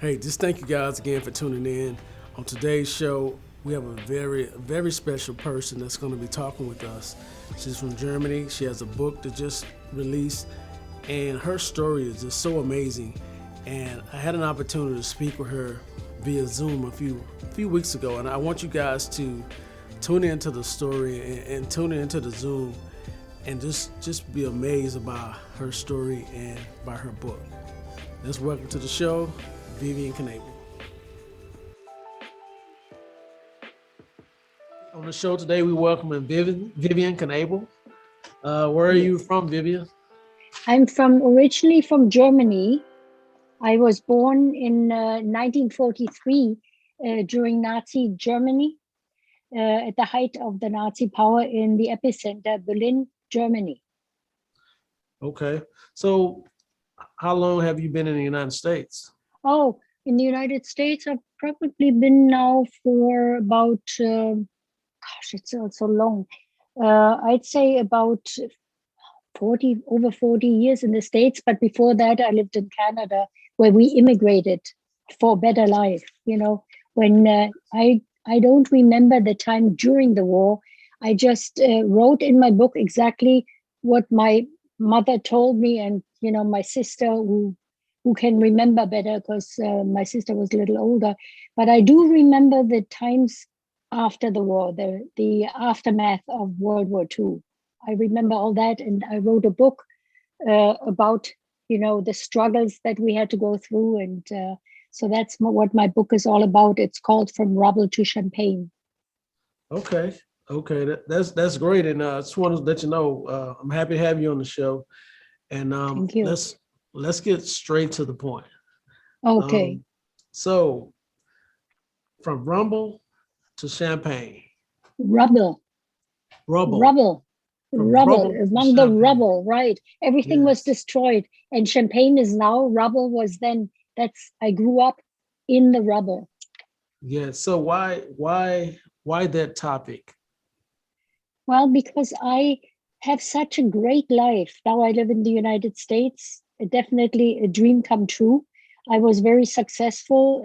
Hey, just thank you guys again for tuning in. On today's show, we have a very special person that's going to be talking with us. She's from Germany. She has a book that just released, and her story is just so amazing. And I had an opportunity to speak with her via Zoom a few weeks ago, and I want you guys to tune into the story and tune into the Zoom, and just be amazed about her story and by her book. Let's welcome to the show, Vivianne Knebel. On the show today, we welcome Vivianne Knebel. Where are you Yes. from, Vivian? I'm from originally from Germany. I was born in 1943 during Nazi Germany, at the height of the Nazi power in the epicenter, Berlin, Germany. Okay. So, how long have you been in the United States? Oh, in the United States, I've probably been now for about, it's so long. I'd say about 40 years in the States. But before that, I lived in Canada, where we immigrated for better life. When I don't remember the time during the war. I just wrote in my book exactly what my mother told me, and my sister, who can remember better because my sister was a little older. But I do remember the times after the war, the aftermath of World War II. I remember all that, and I wrote a book about the struggles that we had to go through, and so that's what my book is all about. It's called From Rubble to Champagne. Okay. Okay. That's great. And I just want to let you know, I'm happy to have you on the show. And Thank you. let's get straight to the point. Okay. Um, so, from Rumble to Champagne, Rubble, Rubble, rubble, from rubble, Rubble to among the Champagne. rubble, right? Everything was Yes. destroyed, and Champagne is now, rubble was then. I grew up in the rubble. Yes. So why that topic? Well, because I have such a great life. Now I live in the United States, definitely a dream come true. I was very successful,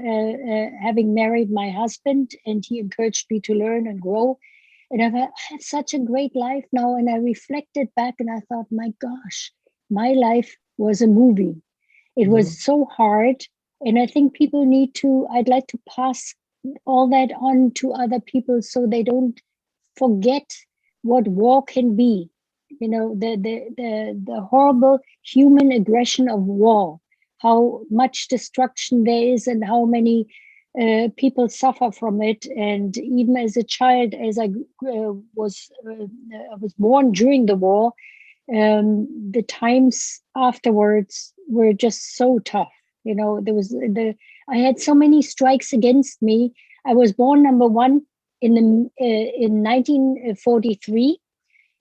having married my husband, and he encouraged me to learn and grow. And I have such a great life now. And I reflected back and I thought, my gosh, my life was a movie. It Mhm. was so hard. And I think people I'd like to pass all that on to other people so they don't forget what war can be. The horrible human aggression of war, how much destruction there is, and how many people suffer from it. And even as a child, as I was born during the war, the times afterwards were just so tough. There was the I had so many strikes against me. I was born number one in 1943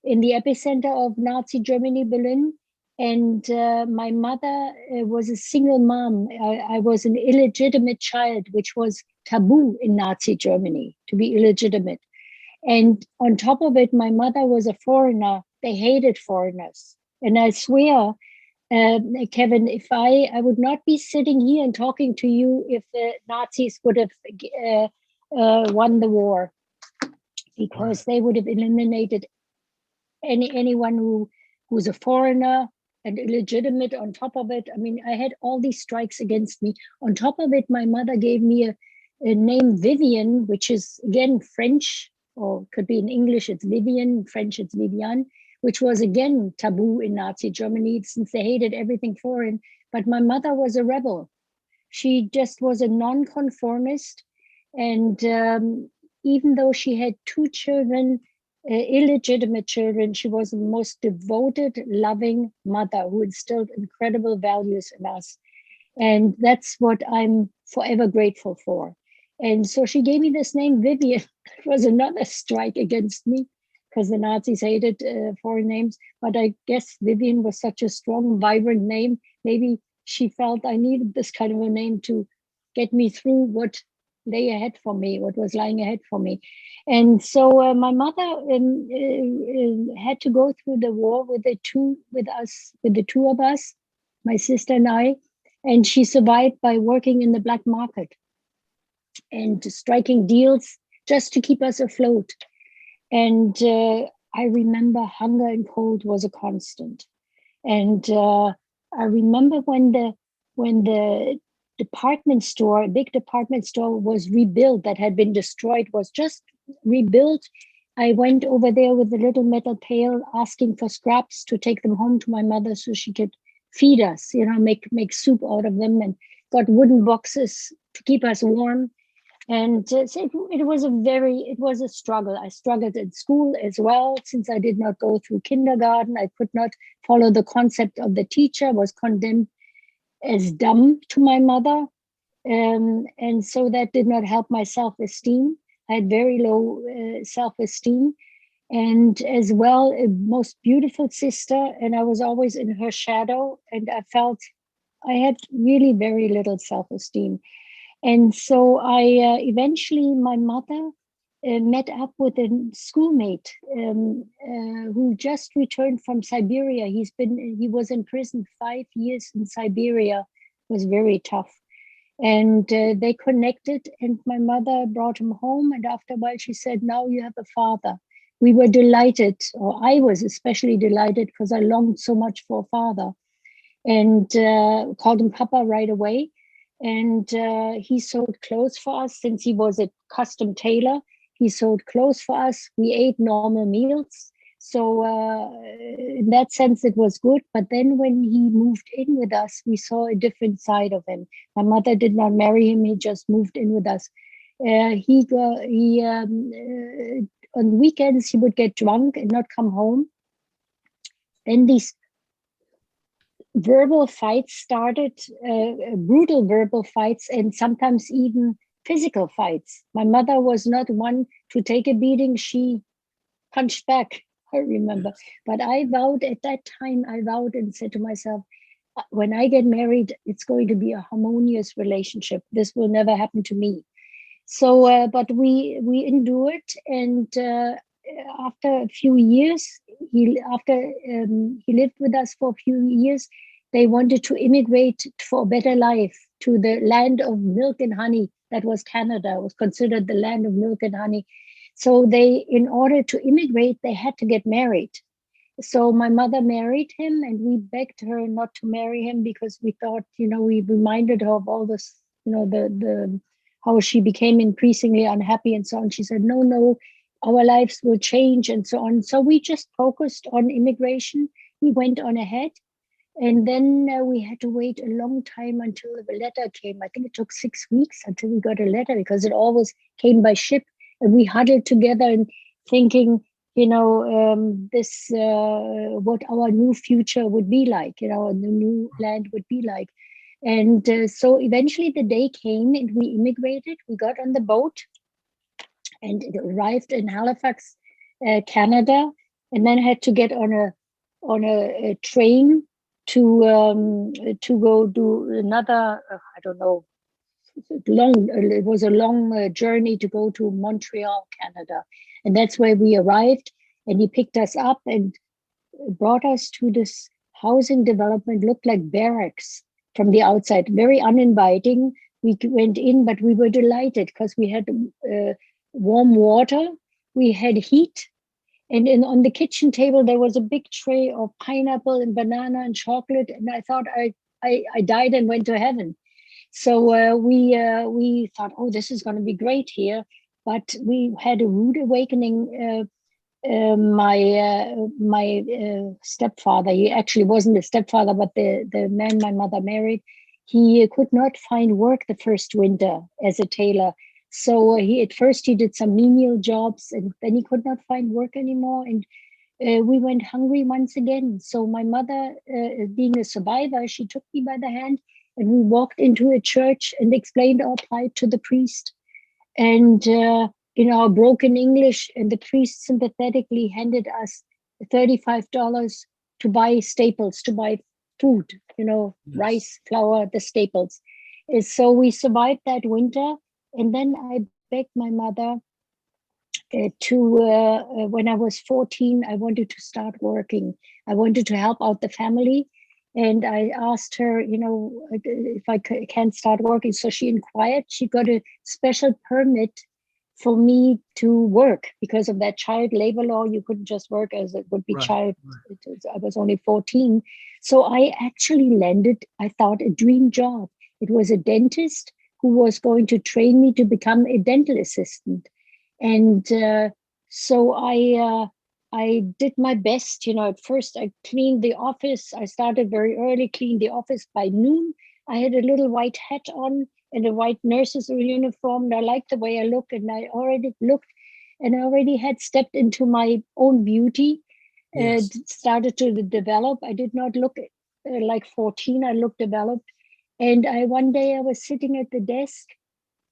in the epicenter of Nazi Germany, Berlin. And my mother was a single mom. I was an illegitimate child, which was taboo in Nazi Germany to be illegitimate. And on top of it, my mother was a foreigner. They hated foreigners. And I swear, Kevin, if I would not be sitting here and talking to you if the Nazis would have won the war, Right. because they would have eliminated anyone who's a foreigner and illegitimate. On top of it, I mean, I had all these strikes against me. On top of it, my mother gave me a name Vivian, which is again French, or could be in English it's Vivian, French it's Vivianne, which was again taboo in Nazi Germany since they hated everything foreign. But my mother was a rebel. She just was a nonconformist. And even though she had two children, illegitimate children, she was the most devoted, loving mother who instilled incredible values in us. And that's what I'm forever grateful for. And so she gave me this name, Vivian. It was another strike against me because the Nazis hated foreign names. But I guess Vivian was such a strong, vibrant name. Maybe she felt I needed this kind of a name to get me through what lay ahead for me, what was lying ahead for me. And so my mother had to go through the war with the two of us, my sister and I. And she survived by working in the black market and striking deals just to keep us afloat. And I remember hunger and cold was a constant. And I remember when the department store, a big department store, was rebuilt, that had been destroyed, was just rebuilt. I went over there with a little metal pail, asking for scraps to take them home to my mother so she could feed us, make soup out of them, and got wooden boxes to keep us warm. And so it was a struggle. I struggled in school as well, since I did not go through kindergarten. I could not follow the concept of the teacher, was condemned as dumb to my mother. And so that did not help my self-esteem. I had very low self-esteem. And as well, a most beautiful sister, and I was always in her shadow, and I felt I had really very little self-esteem. And so I eventually, my mother met up with a schoolmate who just returned from Siberia. He was in prison 5 years in Siberia. It was very tough. And they connected, and my mother brought him home. And after a while, she said, "Now you have a father." We were delighted, or I was especially delighted, because I longed so much for a father, and called him Papa right away. And he sewed clothes for us, since he was a custom tailor. He sewed clothes for us. We ate normal meals. So in that sense, it was good. But then when he moved in with us, we saw a different side of him. My mother did not marry him. He just moved in with us. On weekends, he would get drunk and not come home. Then these verbal fights started, brutal verbal fights, and sometimes even physical fights. My mother was not one to take a beating. She punched back, I remember. But I vowed at that time, and said to myself, when I get married, it's going to be a harmonious relationship. This will never happen to me. So, but we endured, and after a few years, he lived with us for a few years. They wanted to immigrate for a better life to the land of milk and honey. That was Canada. It was considered the land of milk and honey. So in order to immigrate, they had to get married. So my mother married him, and we begged her not to marry him, because we thought, we reminded her of all this, the how she became increasingly unhappy and so on. She said, no, no, our lives will change and so on. So we just focused on immigration. He went on ahead. And then we had to wait a long time until the letter came. I think it took 6 weeks until we got a letter, because it always came by ship. And we huddled together and thinking, this what our new future would be like, the new land would be like. And so eventually the day came, and we immigrated. We got on the boat, and it arrived in Halifax, Canada, and then had to get on a train to go do another, I don't know, it was a long journey to go to Montreal, Canada. And that's where we arrived. And he picked us up and brought us to this housing development, looked like barracks from the outside, very uninviting. We went in, but we were delighted, because we had warm water, we had heat, and on the kitchen table there was a big tray of pineapple and banana and chocolate. And I thought I died and went to heaven. So we thought, oh, this is going to be great here. But we had a rude awakening. My stepfather, he actually wasn't a stepfather, but the man my mother married, he could not find work the first winter as a tailor. So at first he did some menial jobs, and then he could not find work anymore. And we went hungry once again. So my mother, being a survivor, she took me by the hand, and we walked into a church and explained our plight to the priest. And in our broken English, and the priest sympathetically handed us $35 to buy staples, to buy food, yes. Rice, flour, the staples. So we survived that winter. And then I begged my mother when I was 14, I wanted to start working. I wanted to help out the family. And I asked her, if I can't start working. So she inquired. She got a special permit for me to work because of that child labor law. You couldn't just work as it would be Right. child. Right. I was only 14. So I actually landed, I thought, a dream job. It was a dentist who was going to train me to become a dental assistant. And so I did my best. At first I cleaned the office. I started very early, cleaned the office by noon. I had a little white hat on and a white nurse's uniform. And I liked the way I looked, and I already looked, and I already had stepped into my own beauty. Yes. Started to develop. I did not look like 14. I looked developed. And one day I was sitting at the desk,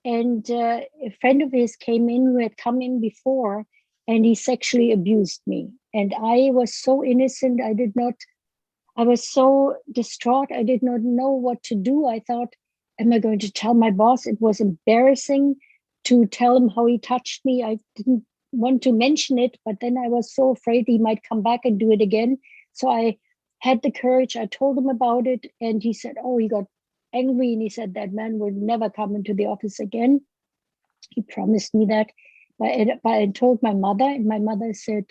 and a friend of his came in who had come in before, and he sexually abused me. And I was so innocent. I was so distraught. I did not know what to do. I thought, am I going to tell my boss? It was embarrassing to tell him how he touched me. I didn't want to mention it, but then I was so afraid he might come back and do it again. So I had the courage. I told him about it, and he said, oh, he got angry, and he said that man will never come into the office again. He promised me that. But I told my mother, and my mother said,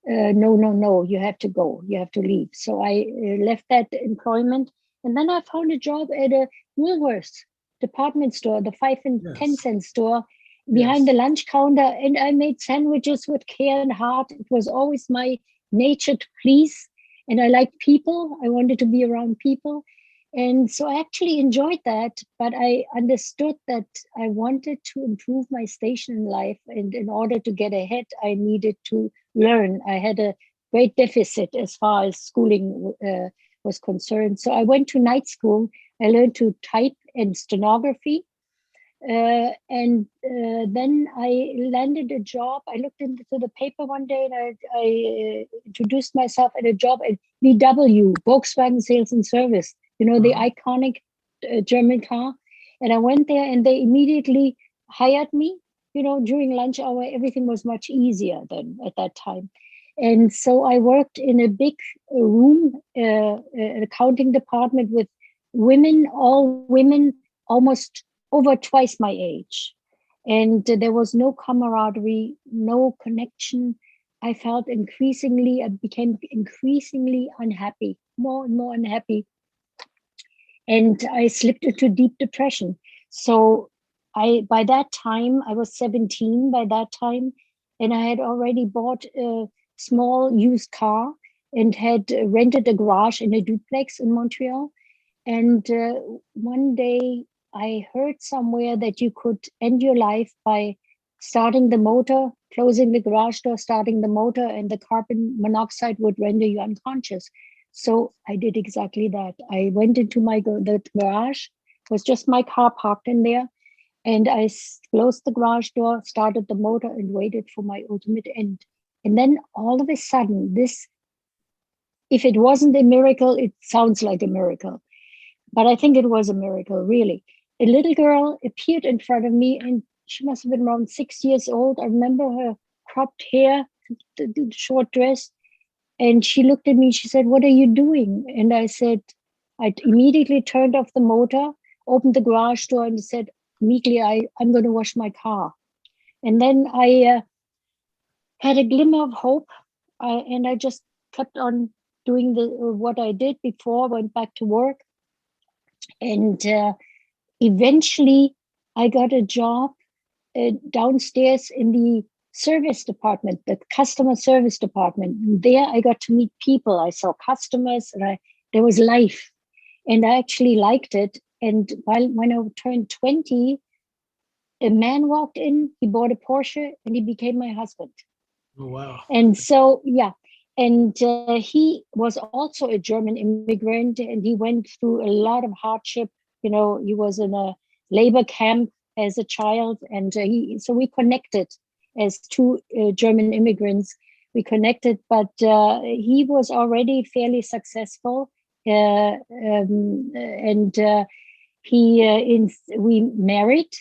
no, no, no, you have to go, you have to leave. So I left that employment. And then I found a job at a Woolworths department store, the 5 and 10 cent store behind Yes. the lunch counter. And I made sandwiches with care and heart. It was always my nature to please. And I liked people. I wanted to be around people. And so I actually enjoyed that, but I understood that I wanted to improve my station in life. And in order to get ahead, I needed to learn. I had a great deficit as far as schooling was concerned. So I went to night school. I learned to type and stenography. And then I landed a job. I looked into the paper one day, and I introduced myself at a job at VW, Volkswagen Sales and Service, the Uh-huh. iconic German car. And I went there, and they immediately hired me. During lunch hour, everything was much easier than at that time. And so I worked in a big room, an accounting department with women, all women, almost over twice my age. And there was no camaraderie, no connection. I became increasingly unhappy, more and more unhappy. And I slipped into deep depression. So by that time, I was 17 by that time, and I had already bought a small used car and had rented a garage in a duplex in Montreal. And one day I heard somewhere that you could end your life by starting the motor, closing the garage door, starting the motor, and the carbon monoxide would render you unconscious. So I did exactly that. I went into the garage, it was just my car parked in there, and I closed the garage door, started the motor, and waited for my ultimate end. And then all of a sudden, if it wasn't a miracle, it sounds like a miracle. But I think it was a miracle, really. A little girl appeared in front of me, and she must have been around 6 years old. I remember her cropped hair, the short dress. And she looked at me, she said, what are you doing? And I said, I immediately turned off the motor, opened the garage door, and said, meekly, I'm going to wash my car. And then I had a glimmer of hope, and I just kept on doing what I did before, went back to work. And eventually, I got a job downstairs in the service department, the customer service department. There, I got to meet people. I saw customers, and there was life, and I actually liked it. And when I turned 20, a man walked in. He bought a Porsche, and he became my husband. Oh, wow. And so, yeah. And he was also a German immigrant, and he went through a lot of hardship. He was in a labor camp as a child, and so we connected as two German immigrants. We connected, but he was already fairly successful, and we married.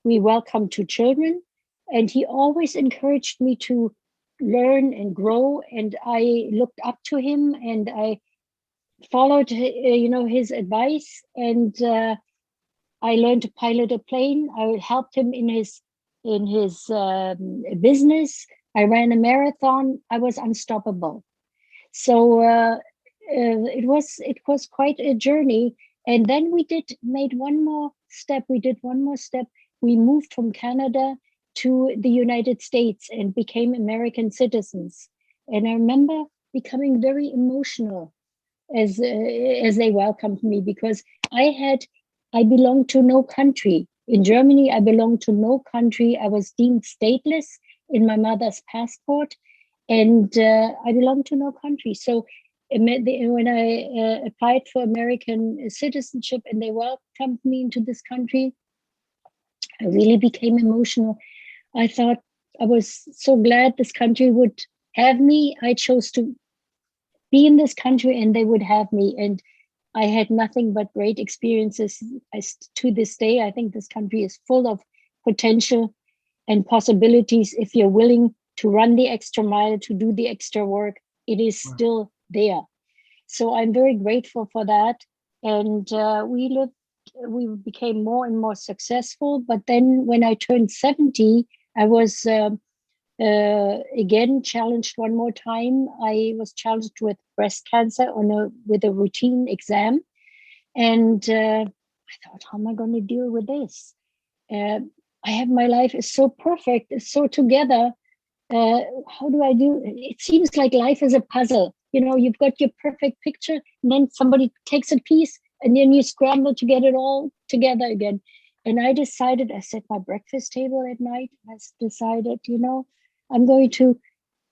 We welcomed 2 children, and he always encouraged me to learn and grow, and I looked up to him, and I followed his advice, and I learned to pilot a plane. I helped him in his business. I ran a marathon. I was unstoppable. So it was quite a journey. And then made one more step. We did one more step. We moved from Canada to the United States and became American citizens. And I remember becoming very emotional as they welcomed me, because I belonged to no country. In Germany, I belonged to no country. I was deemed stateless in my mother's passport, and I belonged to no country. So when I applied for American citizenship and they welcomed me into this country, I really became emotional. I thought, I was so glad this country would have me. I chose to be in this country and they would have me. And I had nothing but great experiences. To this day, I think this country is full of potential and possibilities. If you're willing to run the extra mile, to do the extra work, it is still there. So I'm very grateful for that. And we became more and more successful. But then when I turned 70, I was again challenged one more time. I was challenged with breast cancer with a routine exam, and I thought, how am I going to deal with this? I have my life is so perfect, it's so together. How do I do? It seems like life is a puzzle. You've got your perfect picture, and then somebody takes a piece, and then you scramble to get it all together again. And I set my breakfast table at night. I decided, I'm going to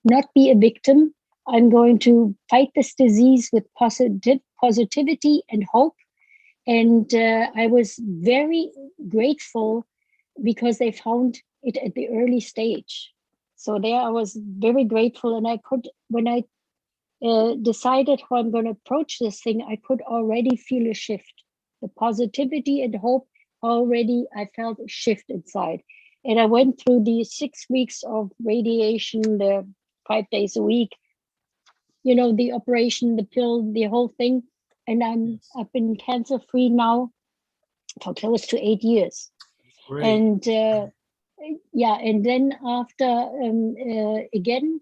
not be a victim. I'm going to fight this disease with positivity and hope. And I was very grateful because they found it at the early stage. So there I was very grateful. And when I decided how I'm going to approach this thing, I could already feel a shift. The positivity and hope already, I felt a shift inside. And I went through the 6 weeks of radiation, the 5 days a week, the operation, the pill, the whole thing. And I've been cancer free now for close to 8 years. Great. And yeah, and then after again,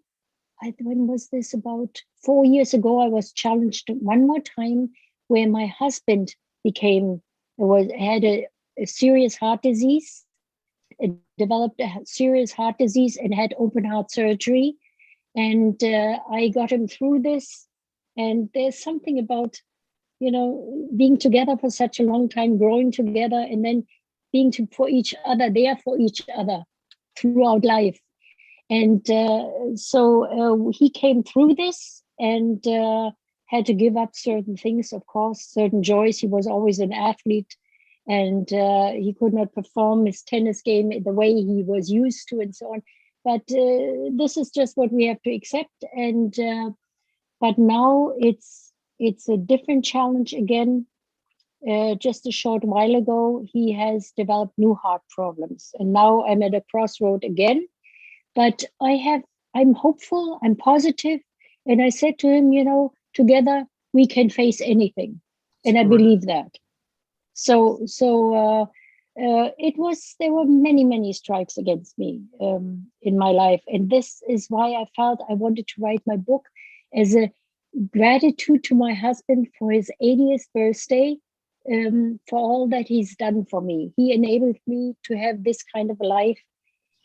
when was this? About 4 years ago, I was challenged one more time, where my husband had a serious heart disease, developed a serious heart disease, and had open heart surgery. And I got him through this. And there's something about, being together for such a long time, growing together, and then being for each other, there for each other throughout life. And so he came through this and had to give up certain things, of course, certain joys. He was always an athlete, and he could not perform his tennis game the way he was used to, and so on. But this is just what we have to accept. And but now it's a different challenge again. Just a short while ago, he has developed new heart problems, and now I'm at a crossroad again. But I'm hopeful, I'm positive, and I said to him, together we can face anything, and I believe that. So there were many strikes against me in my life, and this is why I felt I wanted to write my book as a gratitude to my husband for his 80th birthday, for all that he's done for me. He enabled me to have this kind of a life.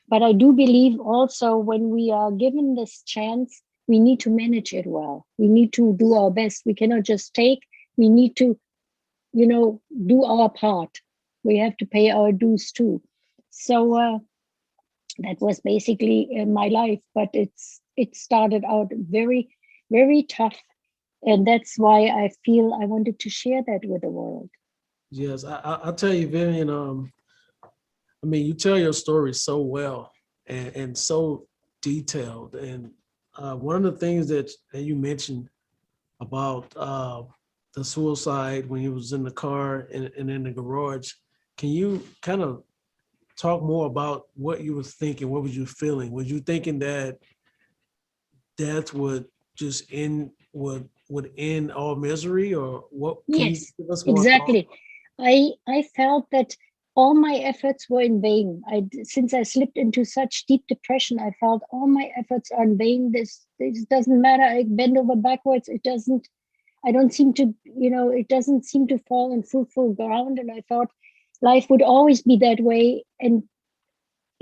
But I do believe also, when we are given this chance, we need to manage it well. We need to do our best. We cannot just take. We need to, do our part. We have to pay our dues too. So that was basically my life. But it started out very, very tough. And that's why I feel I wanted to share that with the world. Yes, I'll tell you, Vivian, I mean, you tell your story so well and so detailed. And one of the things that you mentioned about the suicide when he was in the car and in the garage, can you kind of talk more about what you were thinking? What was you feeling? Was you thinking that death would just end, would would end all misery, or what? Can you Yes, give us more thought? exactly. I felt that all my efforts were in vain. Since I slipped into such deep depression, I felt all my efforts are in vain. This doesn't matter. I bend over backwards. It doesn't. I don't seem to, it doesn't seem to fall on fruitful ground. And I thought life would always be that way. And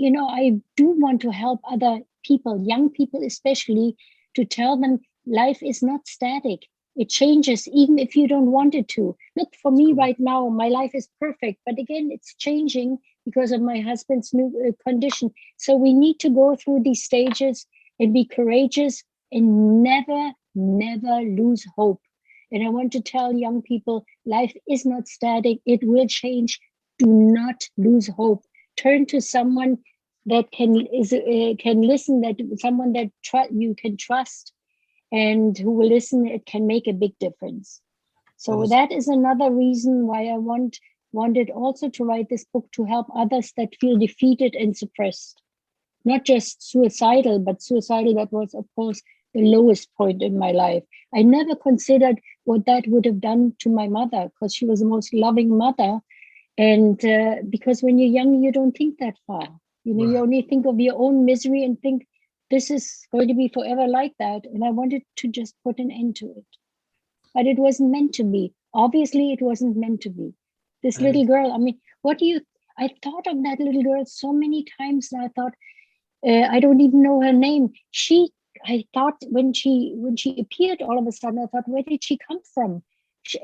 I do want to help other people, young people especially, to tell them life is not static. It changes even if you don't want it to. Look, for me right now, my life is perfect, but again, it's changing because of my husband's new condition. So we need to go through these stages and be courageous and never, never lose hope. And I want to tell young people, life is not static. It will change. Do not lose hope. Turn to someone that can listen, that someone that you can trust, and who will listen. It can make a big difference. So that is another reason why I wanted also to write this book, to help others that feel defeated and suppressed, not just suicidal, but suicidal. That was, of course, the lowest point in my life. I never considered what that would have done to my mother, because she was the most loving mother. And because when you're young, you don't think that far. You only think of your own misery and think this is going to be forever like that. And I wanted to just put an end to it. But it wasn't meant to be. Obviously, it wasn't meant to be. This little girl, I mean, I thought of that little girl so many times, and I thought, I don't even know her name. I thought when she appeared, all of a sudden, I thought, where did she come from?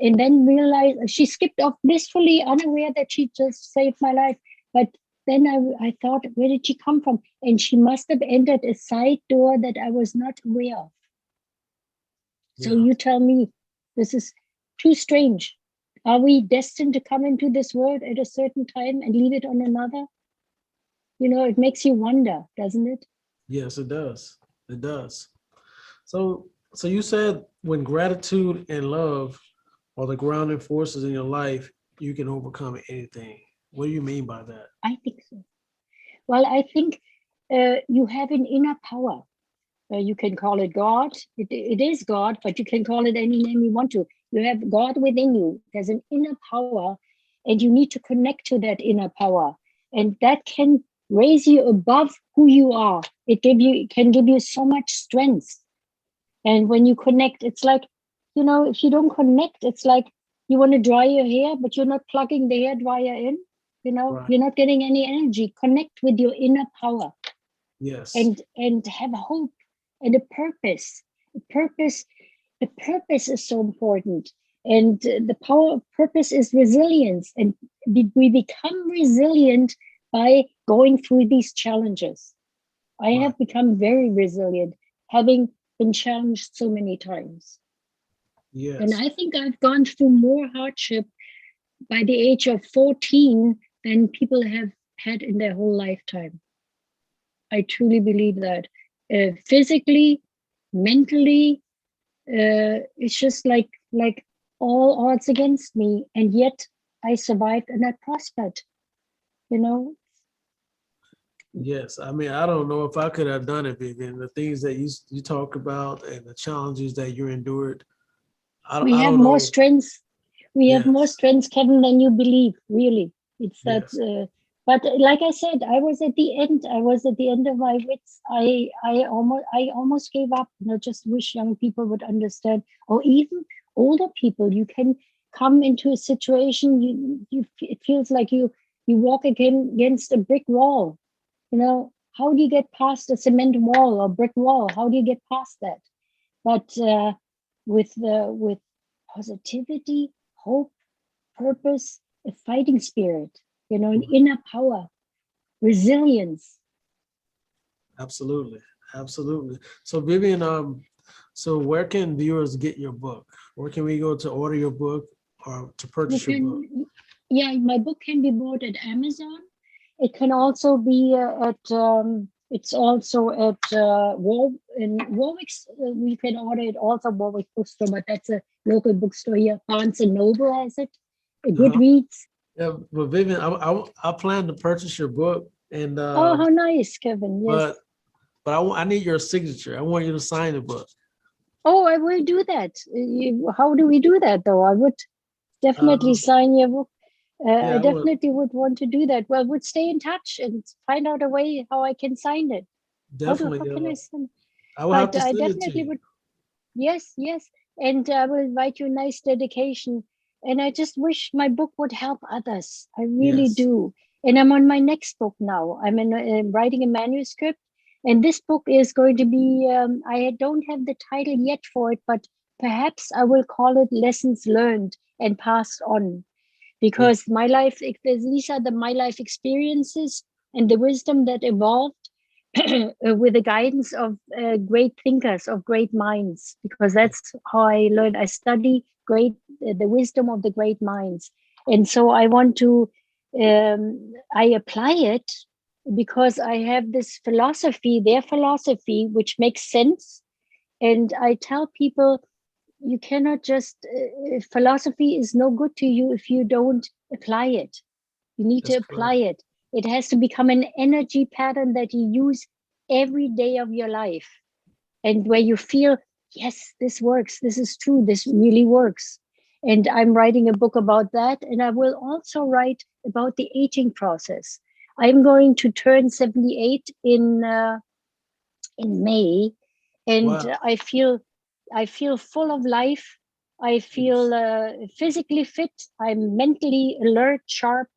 And then realized she skipped off blissfully, unaware that she just saved my life. But then I thought, where did she come from? And she must have entered a side door that I was not aware of. So you tell me, this is too strange. Are we destined to come into this world at a certain time and leave it on another? It makes you wonder, doesn't it? Yes, it does. It does. So you said when gratitude and love are the grounding forces in your life, you can overcome anything. What do you mean by that? I think so. Well, I think you have an inner power. You can call it God. It is God, but you can call it any name you want to. You have God within you. There's an inner power, and you need to connect to that inner power. And that can raise you above who you are. It can give you so much strength. And when you connect, it's like, if you don't connect, it's like you want to dry your hair, but you're not plugging the hair dryer in. You're not getting any energy. Connect with your inner power. Yes. And have hope and a purpose. The purpose is so important. And the power of purpose is resilience. And we become resilient by going through these challenges. I have become very resilient, having been challenged so many times. Yes. And I think I've gone through more hardship by the age of 14 than people have had in their whole lifetime. I truly believe that. Physically, mentally, it's just like all odds against me, and yet I survived and I prospered. Yes, I mean, I don't know if I could have done it, Vivian. The things that you talk about and the challenges that you endured, We I have don't more know. strengths. We have more Yes, strengths, Kevin, than you believe. Really, it's that. yes, But like I said, I was at the end. I was at the end of my wits. I almost gave up. Just wish young people would understand, or even older people. You can come into a situation. It feels like you walk against a brick wall. How do you get past a cement wall or brick wall? How do you get past that? But with positivity, hope, purpose, a fighting spirit, an inner power, resilience. absolutely, absolutely. So, Vivian, so where can viewers get your book? Where can we go to order your book or to You purchase your book? can, yeah, my book can be bought at Amazon. It can also be it's also at in Warwick's. We can order it also Warwick Bookstore, but that's a local bookstore here. Barnes and Noble has it. Uh-huh. Goodreads. Yeah, but Vivian, I plan to purchase your book, and Oh, how nice, Kevin. Yes. but I need your signature. I want you to sign the book. Oh, I will do that. How do we do that, though? I would definitely Um, sign your book. I yeah, I would definitely would want to do that. Well, would stay in touch and find out a way how I can sign it. How definitely. can I send? I will have But to I send it to definitely you. would. Yes, yes. And I will write you a nice dedication. And I just wish my book would help others. I really Yes. do. And I'm on my next book now. Writing a manuscript. And this book is going to be, I don't have the title yet for it, but perhaps I will call it Lessons Learned and Passed On. Yeah. Because these are my life experiences and the wisdom that evolved with the guidance of great thinkers, of great minds, because that's how I learned. I study the wisdom of the great minds, and so I want to. I apply it because I have this philosophy, their philosophy, which makes sense, and I tell people you cannot just philosophy is no good to you if you don't apply it. You need to That's apply correct. it. It has to become an energy pattern that you use every day of your life, and where you feel, yes, this works, this is true, this really works. And I'm writing a book about that. And I will also write about the aging process. I'm going to turn 78 in May, and Wow. I feel full of life. I Yes. feel physically fit. I'm mentally alert, sharp,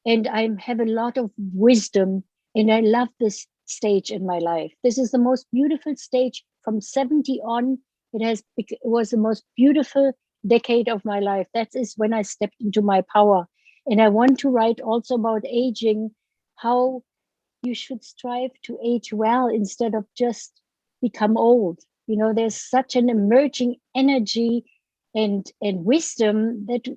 and I have a lot of wisdom. And I love this stage in my life. This is the most beautiful stage from 70 on. It was the most beautiful decade of my life. That is when I stepped into my power. And I want to write also about aging, how you should strive to age well instead of just become old. There's such an emerging energy and wisdom that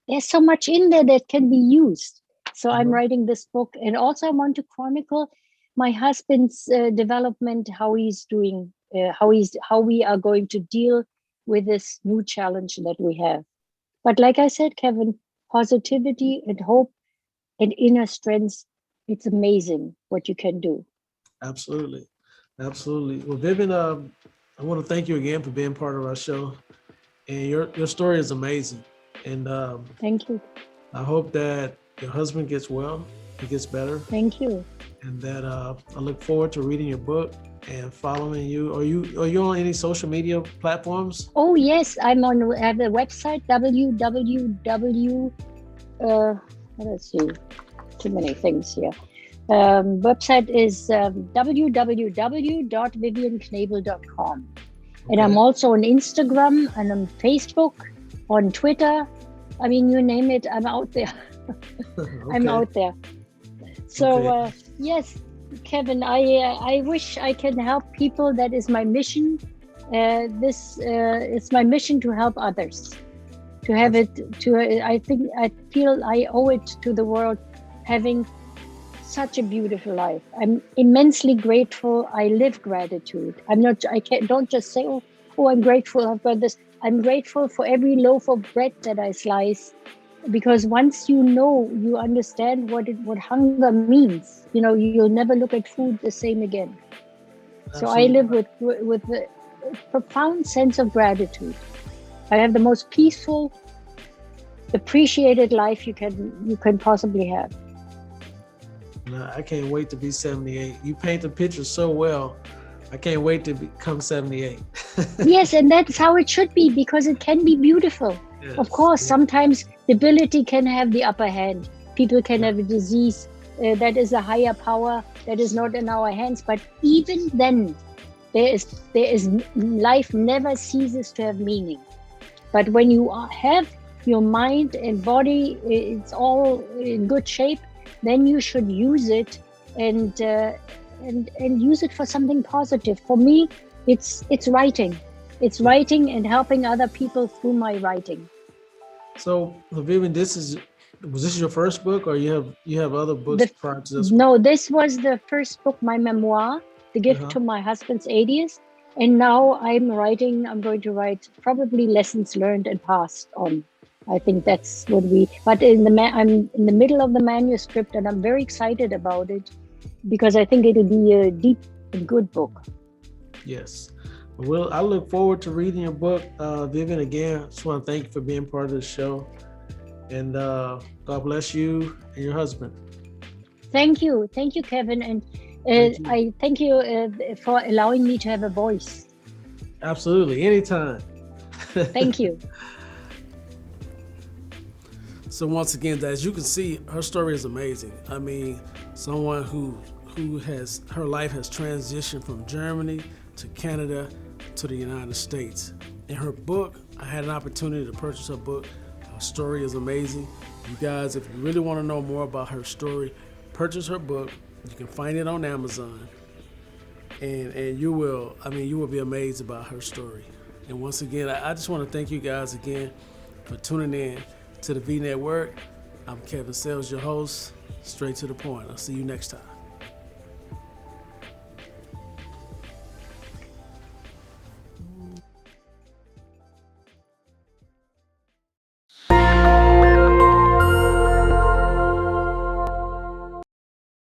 there's so much in there that can be used. So I'm Uh-huh. writing this book, and also I want to chronicle my husband's development, how he's doing, how we are going to deal with this new challenge that we have. But like I said, Kevin, positivity and hope and inner strength, it's amazing what you can do. Absolutely. Absolutely. Well, Vivian, I want to thank you again for being part of our show. And your story is amazing. And Thank you. I hope that your husband gets well, he gets better, Thank you. and that I look forward to reading your book and following you. Are you on any social media platforms? Oh yes, I have a website, www. Let's see, too many things here. Website is www.vivianneknebel.com. And I'm Okay. also on Instagram and on Facebook, on Twitter. I mean, you name it, I'm out there. I'm Okay. out there. So Okay. yes, Kevin, I wish I can help people. That is my mission. This It's my mission to help others. To have it Absolutely. to I feel I owe it to the world, having such a beautiful life. I'm immensely grateful. I live gratitude. I can't don't just say, oh, I'm grateful I've got this. I'm grateful for every loaf of bread that I slice, because once you understand what hunger means. You'll never look at food the same again. So I Absolutely live right. with a profound sense of gratitude. I have the most peaceful, appreciated life you can possibly have. And I can't wait to be 78. You paint the picture so well. I can't wait to become 78. Yes, and that's how it should be, because it can be beautiful. Of Yes. course, Yeah. sometimes debility can have the upper hand. People can Yeah. have a disease that is a higher power that is not in our hands. But even then, there is life never ceases to have meaning. But when have your mind and body, it's all in good shape, then you should use it, and use it for something positive. For me, it's writing. It's Yeah. writing and helping other people through my writing. So, Vivian, was this your first book, or you have other books The prior to this one? No, this was the first book, my memoir, The Gift Uh-huh. to My Husband's 80th. And now I'm going to write probably lessons learned and passed on. I think that's what but I'm in the middle of the manuscript, and I'm very excited about it because I think it'll be a deep and good book. Yes. Well, I look forward to reading your book, Vivian. Again, just want to thank you for being part of the show, and God bless you and your husband. Thank you, Kevin, and Thank you. I thank you for allowing me to have a voice. Absolutely, anytime. Thank you. So once again, as you can see, her story is amazing. I mean, someone who has her life has transitioned from Germany to Canada to the United States. In her book, I had an opportunity to purchase her book. Her story is amazing. You guys, if you really want to know more about her story, purchase her book. You can find it on Amazon, and you will. I mean, you will be amazed about her story. And once again, I just want to thank you guys again for tuning in to the V Network. I'm Kevin Sayles, your host. Straight to the point. I'll see you next time.